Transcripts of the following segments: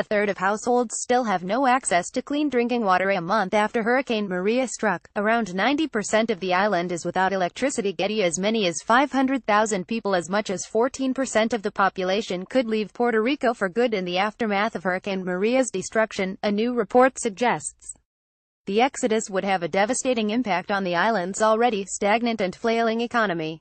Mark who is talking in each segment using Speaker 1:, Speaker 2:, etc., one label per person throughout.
Speaker 1: A third of households still have no access to clean drinking water a month after Hurricane Maria struck. Around 90% of the island is without electricity. Getty, as many as 500,000 people, as much as 14% of the population, could leave Puerto Rico for good in the aftermath of Hurricane Maria's destruction, a new report suggests. The exodus would have a devastating impact on the island's already stagnant and flailing economy.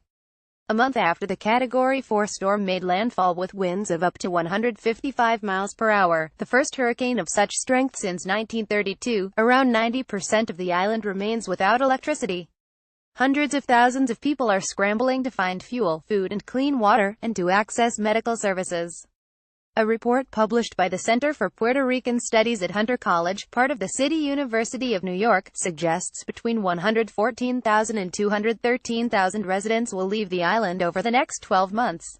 Speaker 1: A month after the Category 4 storm made landfall with winds of up to 155 miles per hour, the first hurricane of such strength since 1932, around 90% of the island remains without electricity. Hundreds of thousands of people are scrambling to find fuel, food and clean water, and to access medical services. A report published by the Center for Puerto Rican Studies at Hunter College, part of the City University of New York, suggests between 114,000 and 213,000 residents will leave the island over the next 12 months.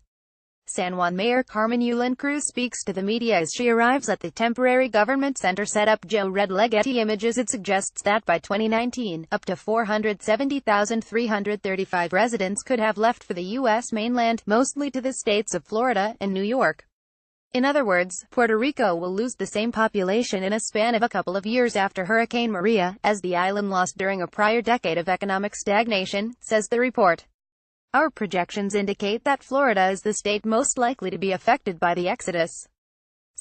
Speaker 1: San Juan Mayor Carmen Yulín Cruz speaks to the media as she arrives at the temporary government center set up. Joe read Getty Images. It suggests that by 2019, up to 470,335 residents could have left for the U.S. mainland, mostly to the states of Florida and New York. In other words, Puerto Rico will lose the same population in a span of a couple of years after Hurricane Maria, as the island lost during a prior decade of economic stagnation, says the report. Our projections indicate that Florida is the state most likely to be affected by the exodus.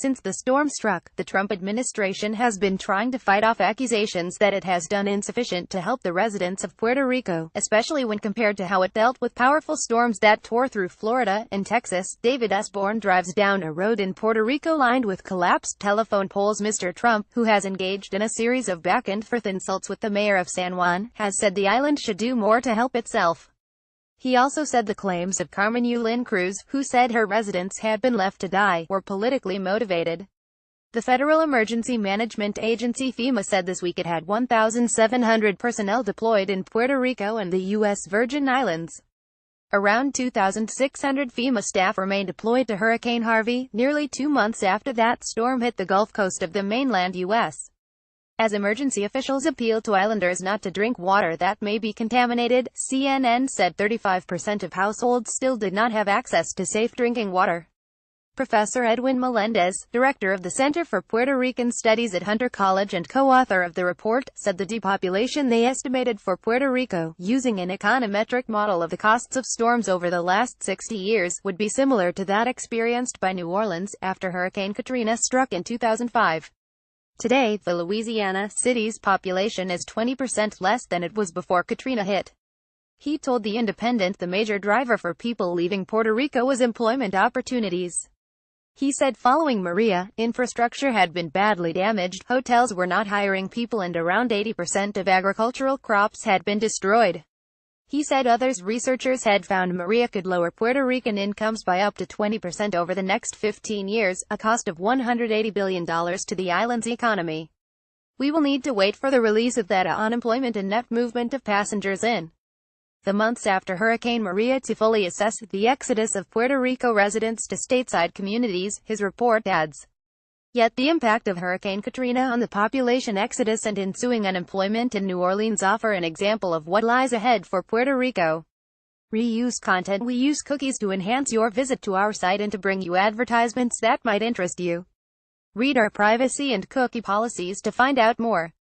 Speaker 1: Since the storm struck, the Trump administration has been trying to fight off accusations that it has done insufficient to help the residents of Puerto Rico, especially when compared to how it dealt with powerful storms that tore through Florida and Texas. David Osborne drives down a road in Puerto Rico lined with collapsed telephone poles. Mr. Trump, who has engaged in a series of back-and-forth insults with the mayor of San Juan, has said the island should do more to help itself. He also said the claims of Carmen Yulín Cruz, who said her residents had been left to die, were politically motivated. The Federal Emergency Management Agency FEMA said this week it had 1,700 personnel deployed in Puerto Rico and the U.S. Virgin Islands. Around 2,600 FEMA staff remain deployed to Hurricane Harvey, nearly 2 months after that storm hit the Gulf Coast of the mainland U.S. As emergency officials appeal to islanders not to drink water that may be contaminated, CNN said 35% of households still did not have access to safe drinking water. Professor Edwin Melendez, director of the Center for Puerto Rican Studies at Hunter College and co-author of the report, said the depopulation they estimated for Puerto Rico, using an econometric model of the costs of storms over the last 60 years, would be similar to that experienced by New Orleans after Hurricane Katrina struck in 2005. Today, the Louisiana city's population is 20% less than it was before Katrina hit. He told The Independent the major driver for people leaving Puerto Rico was employment opportunities. He said following Maria, infrastructure had been badly damaged, hotels were not hiring people, and around 80% of agricultural crops had been destroyed. He said researchers had found Maria could lower Puerto Rican incomes by up to 20% over the next 15 years, a cost of $180 billion to the island's economy. We will need to wait for the release of data on employment and net movement of passengers in the months after Hurricane Maria to fully assess the exodus of Puerto Rico residents to stateside communities, his report adds. Yet the impact of Hurricane Katrina on the population exodus and ensuing unemployment in New Orleans offer an example of what lies ahead for Puerto Rico. Reuse content. We use cookies to enhance your visit to our site and to bring you advertisements that might interest you. Read our privacy and cookie policies to find out more.